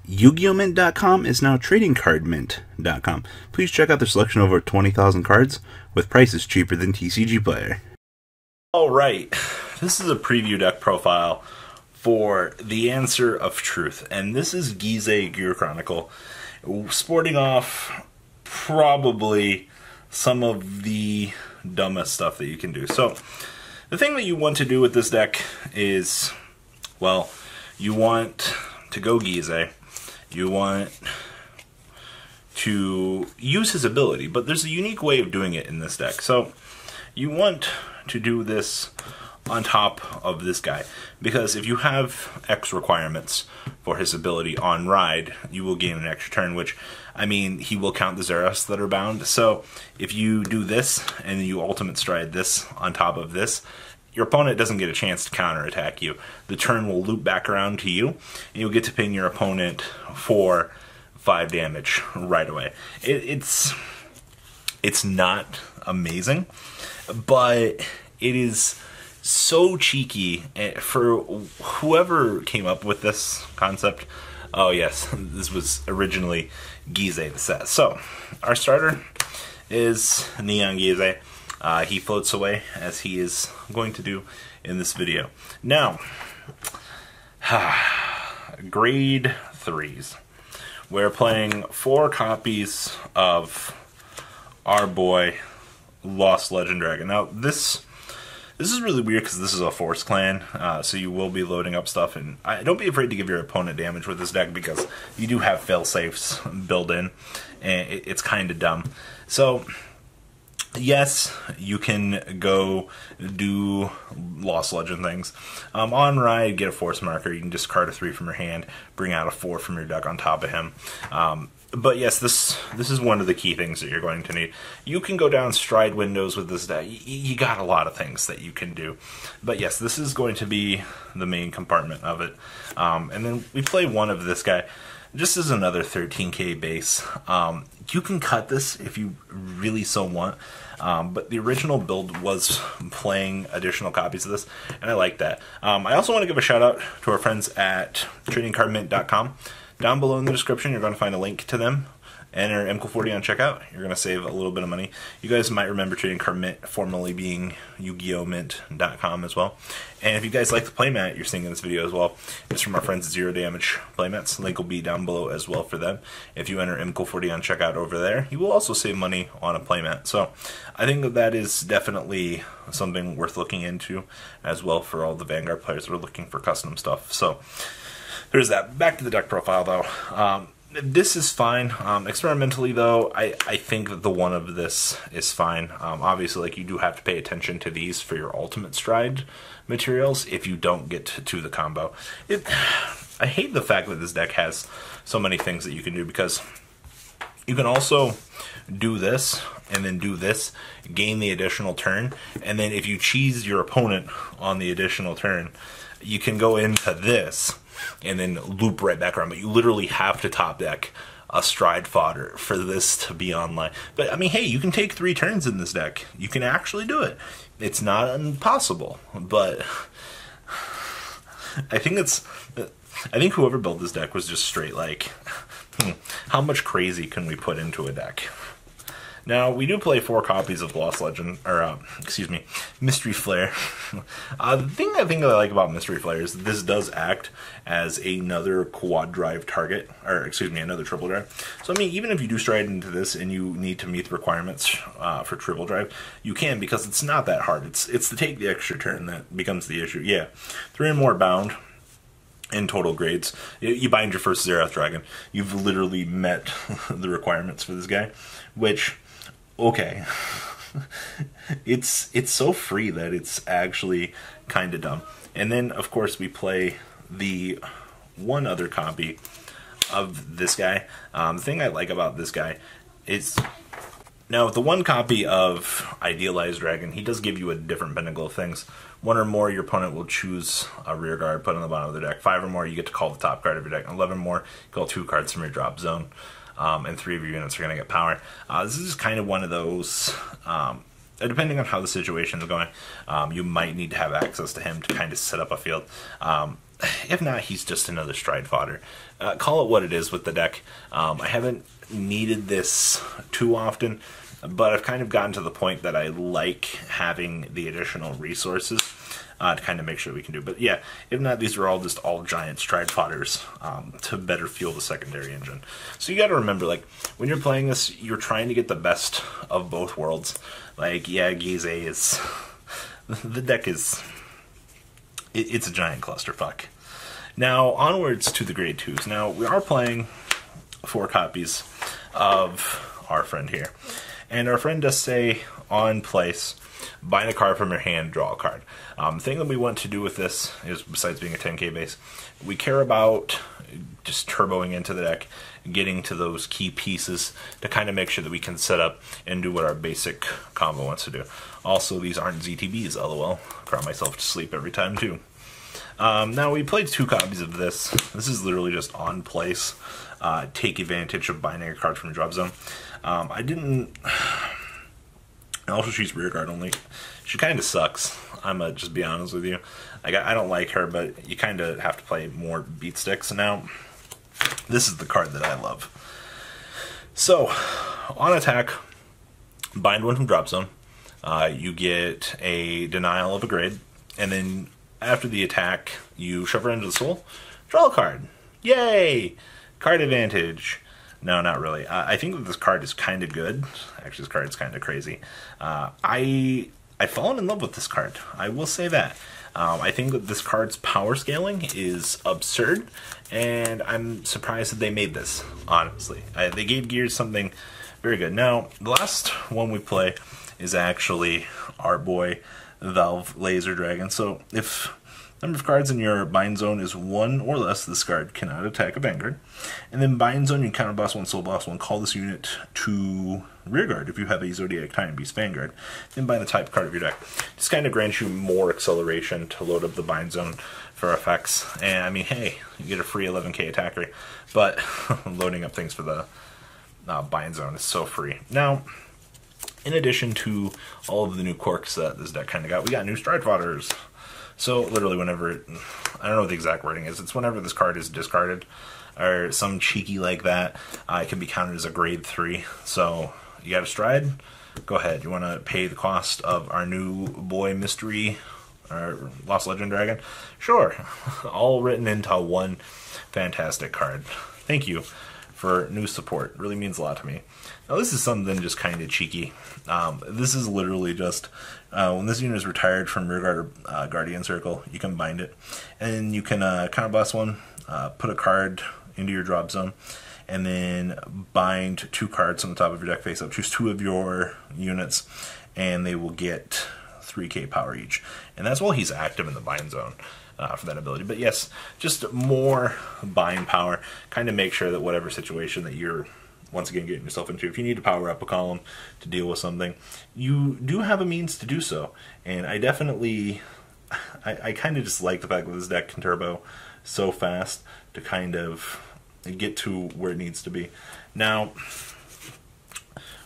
YugiOhMint.com is now TradingCardMint.com. Please check out their selection of over 20,000 cards with prices cheaper than TCG Player. Alright, this is a preview deck profile for the Answer of Truth, and this is Gyze Gear Chronicle, sporting off probably some of the dumbest stuff that you can do. So, the thing that you want to do with this deck is, well, you want to go Gyze, you want to use his ability, but there's a unique way of doing it in this deck. So, you want to do this on top of this guy, because if you have X requirements for his ability on ride, you will gain an extra turn, which, I mean, he will count the Zeros that are bound. So if you do this and you ultimate stride this on top of this, your opponent doesn't get a chance to counterattack you. The turn will loop back around to you, and you'll get to ping your opponent for 5 damage right away. It's not amazing, but it is so cheeky for whoever came up with this concept. Oh yes, this was originally Gyze the set. So our starter is Neon Gyze. He floats away, as he is going to do in this video. Now, grade 3s. We're playing 4 copies of our boy Lost Legend Dragon. Now this is really weird because this is a Force Clan, so you will be loading up stuff, and don't be afraid to give your opponent damage with this deck, because you do have fail-safes built in, and it's kind of dumb. So, yes, you can go do Lost Legend things. On ride, get a Force marker. You can discard a 3 from your hand, bring out a 4 from your deck on top of him. But yes, this is one of the key things that you're going to need. You can go down stride windows with this deck. You got a lot of things that you can do. But yes, this is going to be the main compartment of it. And then we play one of this guy. Just as another 13k base. You can cut this if you really so want. But the original build was playing additional copies of this, and I like that. I also want to give a shout out to our friends at TradingCardMint.com. Down below in the description, you're going to find a link to them. Enter MCO40 on checkout. You're going to save a little bit of money. You guys might remember Trading Card Mint formerly being YugiOhMint.com as well. And if you guys like the playmat you're seeing in this video as well, it's from our friends at Zero Damage Playmats. Link will be down below as well for them. If you enter MCO40 on checkout over there, you will also save money on a playmat. So I think that is definitely something worth looking into as well for all the Vanguard players that are looking for custom stuff. So there's that. Back to the deck profile though. This is fine. Experimentally though, I think that the one of this is fine. Obviously, like, you do have to pay attention to these for your ultimate stride materials if you don't get to the combo. I hate the fact that this deck has so many things that you can do, because you can also do this and then do this, gain the additional turn, and then if you cheese your opponent on the additional turn, you can go into this and then loop right back around. But you literally have to top deck a stride fodder for this to be online. But I mean, hey, you can take 3 turns in this deck. You can actually do it. It's not impossible, but I think whoever built this deck was just straight like, how much crazy can we put into a deck? Now, we do play 4 copies of Lost Legend, or, excuse me, Mystery Flare. The thing I like about Mystery Flare is this does act as another quad drive target, or, excuse me, another triple drive. So, I mean, even if you do stride into this and you need to meet the requirements for triple drive, you can, because it's not that hard. It's to take the extra turn that becomes the issue. Yeah, 3 and more bound in total grades. You bind your first Zeroth Dragon. You've literally met the requirements for this guy, which, okay, it's so free that it's actually kind of dumb. And then, of course, we play the one other copy of this guy. The thing I like about this guy is, now, the one copy of Idealized Dragon, he does give you a different pinnacle of things. 1 or more, your opponent will choose a rear guard, put on the bottom of the deck. 5 or more, you get to call the top card of your deck. 11 or more, call 2 cards from your drop zone. And 3 of your units are going to get power. This is kind of one of those depending on how the situation is going, you might need to have access to him to kind of set up a field. If not, he's just another stride fodder. Call it what it is with the deck. I haven't needed this too often, but I've kind of gotten to the point that I like having the additional resources to kind of make sure we can do. But yeah, if not, these are all just all giant stride fodders to better fuel the secondary engine. So you got to remember, like, when you're playing this, you're trying to get the best of both worlds. Like, yeah, Gyze is... the deck is... it's a giant clusterfuck. Now, onwards to the grade 2s. Now, we are playing 4 copies of our friend here. And our friend does say, on place, bind a card from your hand, draw a card. The thing that we want to do with this is, besides being a 10k base, we care about just turboing into the deck, getting to those key pieces to kind of make sure that we can set up and do what our basic combo wants to do. Also, these aren't ZTBs, lol. Cry myself to sleep every time, too. Now, we played 2 copies of this. This is literally just on place. Take advantage of binding a card from the drop zone. I didn't... Also, she's rear guard only. She kind of sucks. I'm gonna just be honest with you. I don't like her, but you kind of have to play more beat sticks. Now, this is the card that I love. So, on attack, bind 1 from drop zone. You get a denial of a grade, and then after the attack, you shove her into the soul, draw a card. Yay! Card advantage. No, not really. I think that this card is kind of good. Actually, this card is kind of crazy. I've fallen in love with this card. I will say that. I think that this card's power scaling is absurd, and I'm surprised that they made this, honestly. They gave Gyze something very good. Now, the last one we play is actually our boy, Valve Laser Dragon. So, if number of cards in your bind zone is 1 or less, this card cannot attack a Vanguard. And then bind zone, you counter boss 1, soul boss 1, call this unit to rearguard if you have a Zodiac Time Beast Vanguard. Then bind the type card of your deck. This kind of grants you more acceleration to load up the bind zone for effects. And I mean, hey, you get a free 11k attacker, but loading up things for the bind zone is so free. Now, in addition to all of the new quirks that this deck kind of got, we got new stride fodders. So, literally, whenever, I don't know what the exact wording is, it's whenever this card is discarded, or some cheeky like that, it can be counted as a grade 3. So, you got a stride? Go ahead. You want to pay the cost of our new boy mystery, or Lost Legend Dragon? Sure. All written into one fantastic card. Thank you for new support. It really means a lot to me. Now, this is something just kind of cheeky. This is literally just... when this unit is retired from Rearguard Guardian Circle, you can bind it. And you can counter boss 1, put a card into your drop zone, and then bind 2 cards on the top of your deck face up. Choose 2 of your units, and they will get 3k power each. And that's while he's active in the bind zone for that ability. But yes, just more bind power. Kind of make sure that whatever situation that you're once again getting yourself into, if you need to power up a column to deal with something, you do have a means to do so. And I definitely, I kind of just like the fact that this deck can turbo so fast to kind of get to where it needs to be. Now,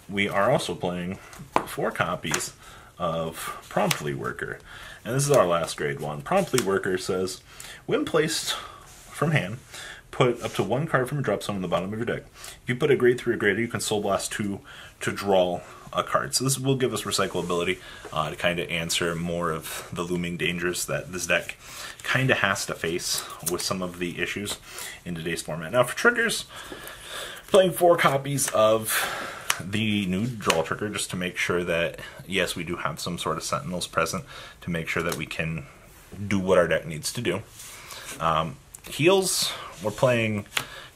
we are also playing 4 copies of Promptly Worker. And this is our last grade 1. Promptly Worker says, when placed from hand, put up to 1 card from a drop zone on the bottom of your deck. If you put a grade 3 or greater, you can Soul Blast 2 to draw a card. So this will give us recyclability to kind of answer more of the looming dangers that this deck kind of has to face with some of the issues in today's format. Now for triggers, playing 4 copies of the new draw trigger just to make sure that, yes, we do have some sort of sentinels present to make sure that we can do what our deck needs to do. Heals, we're playing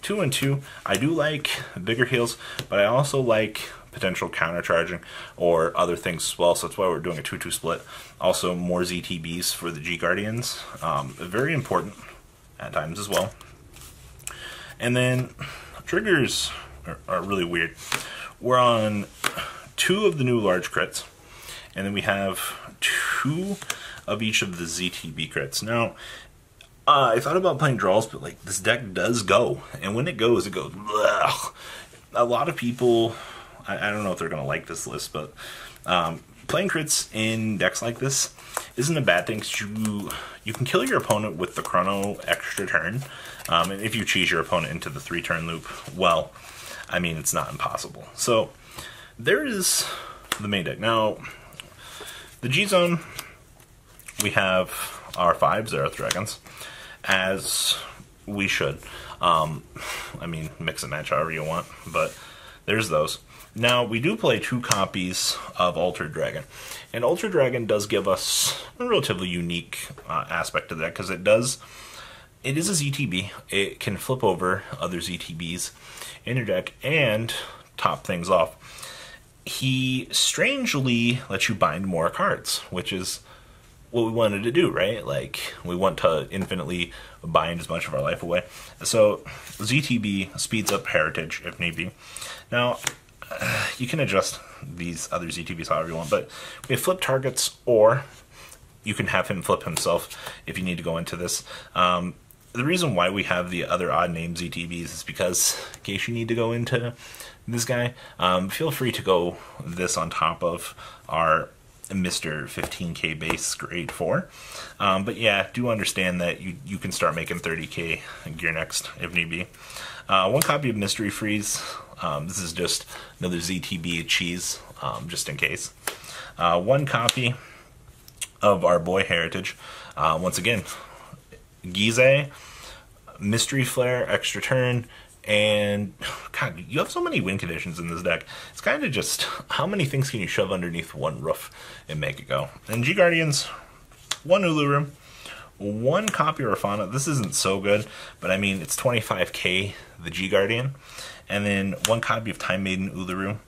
2 and 2. I do like bigger heals, but I also like potential countercharging or other things as well, so that's why we're doing a 2-2 split. Also, more ZTBs for the G Guardians. Very important at times as well. And then, triggers are really weird. We're on 2 of the new large crits, and then we have 2 of each of the ZTB crits. Now, I thought about playing draws, but like this deck does go, and when it goes, blech. A lot of people, I don't know if they're going to like this list, but playing crits in decks like this isn't a bad thing, because you can kill your opponent with the chrono extra turn, and if you cheese your opponent into the 3-turn loop, well, I mean, it's not impossible. So there is the main deck. Now, the G Zone, we have our 5 Zerath Dragons, as we should. I mean, mix and match however you want, but there's those. Now, we do play 2 copies of Altered Dragon, and Altered Dragon does give us a relatively unique aspect to that, because it is a ZTB. It can flip over other ZTBs in your deck and top things off. He strangely lets you bind more cards, which is what we wanted to do, right? Like, we want to infinitely bind as much of our life away. So ZTB speeds up Heritage if need be. Now, you can adjust these other ZTBs however you want, but we have flip targets, or you can have him flip himself if you need to go into this. The reason why we have the other odd name ZTBs is because in case you need to go into this guy, feel free to go this on top of our Mr. 15k base grade 4. But yeah, do understand that you can start making 30k gear next if need be. 1 copy of Mystery Freeze. This is just another ZTB cheese, just in case. 1 copy of our boy Heritage. Once again, Gyze, Mystery Flare, extra turn, and God, you have so many win conditions in this deck. It's kind of just, how many things can you shove underneath one roof and make it go? And G Guardians, 1 Uluru, 1 copy of Rafana. This isn't so good, but I mean, it's 25k, the G Guardian. And then 1 copy of Time Maiden Uluru,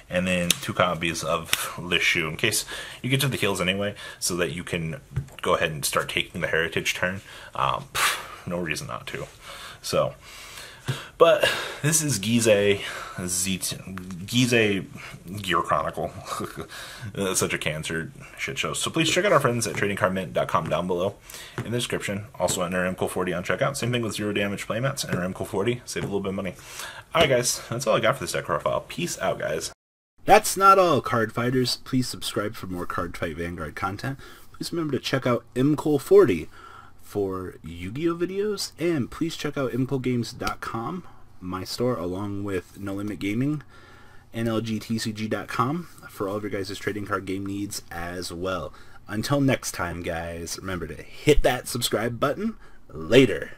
and then 2 copies of Lishu, in case you get to the heals anyway, so that you can go ahead and start taking the Heritage turn. No reason not to. So, but this is Gyze Gear Chronicle. Such a cancer shit show. So please check out our friends at tradingcardmint.com down below in the description. Also enter MCO40 on checkout. Same thing with 0 damage playmats. Enter MCO40, save a little bit of money. Alright guys, that's all I got for this deck profile. Peace out, guys. That's not all, card fighters. Please subscribe for more Cardfight Vanguard content. Please remember to check out MCO40 for Yu-Gi-Oh videos, and please check out MCOgames.com, my store, along with No Limit Gaming, NLGTCG.com for all of your guys' trading card game needs as well. Until next time, guys, remember to hit that subscribe button. Later.